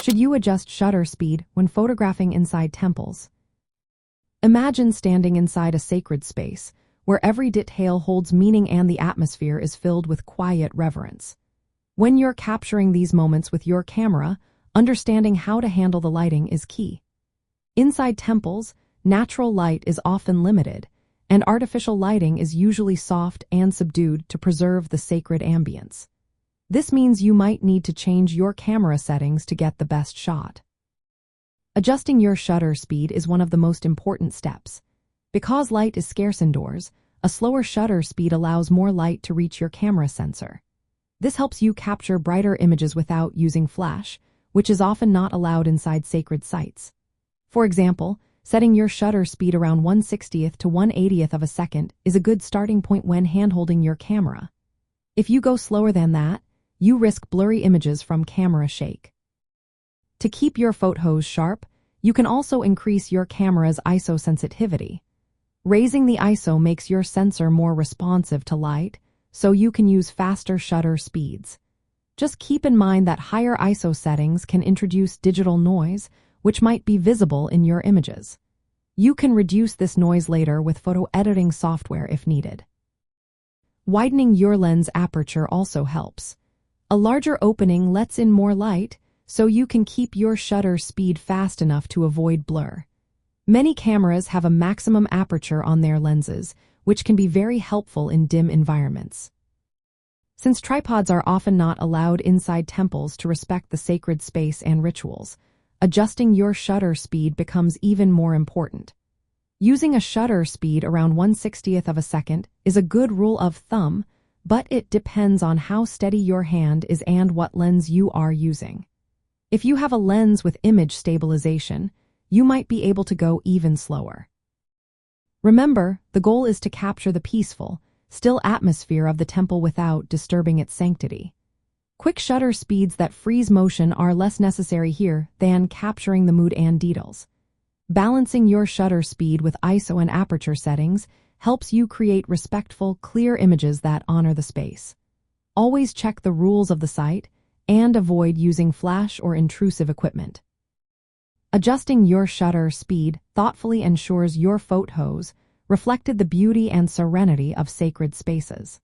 Should you adjust shutter speed when photographing inside temples? Imagine standing inside a sacred space, where every detail holds meaning and the atmosphere is filled with quiet reverence. When you're capturing these moments with your camera, understanding how to handle the lighting is key. Inside temples, natural light is often limited, and artificial lighting is usually soft and subdued to preserve the sacred ambience. This means you might need to change your camera settings to get the best shot. Adjusting your shutter speed is one of the most important steps. Because light is scarce indoors, a slower shutter speed allows more light to reach your camera sensor. This helps you capture brighter images without using flash, which is often not allowed inside sacred sites. For example, setting your shutter speed around 1/60th to 1/80th of a second is a good starting point when handholding your camera. If you go slower than that, you risk blurry images from camera shake. To keep your photos sharp, you can also increase your camera's ISO sensitivity. Raising the ISO makes your sensor more responsive to light, so you can use faster shutter speeds. Just keep in mind that higher ISO settings can introduce digital noise, which might be visible in your images. You can reduce this noise later with photo editing software if needed. Widening your lens aperture also helps. A larger opening lets in more light, so you can keep your shutter speed fast enough to avoid blur. Many cameras have a maximum aperture on their lenses, which can be very helpful in dim environments. Since tripods are often not allowed inside temples to respect the sacred space and rituals, adjusting your shutter speed becomes even more important. Using a shutter speed around 1/60th of a second is a good rule of thumb, but it depends on how steady your hand is and what lens you are using. If you have a lens with image stabilization, you might be able to go even slower. Remember, the goal is to capture the peaceful, still atmosphere of the temple without disturbing its sanctity. Quick shutter speeds that freeze motion are less necessary here than capturing the mood and details. Balancing your shutter speed with ISO and aperture settings helps you create respectful, clear images that honor the space. Always check the rules of the site and avoid using flash or intrusive equipment. Adjusting your shutter speed thoughtfully ensures your photos reflected the beauty and serenity of sacred spaces.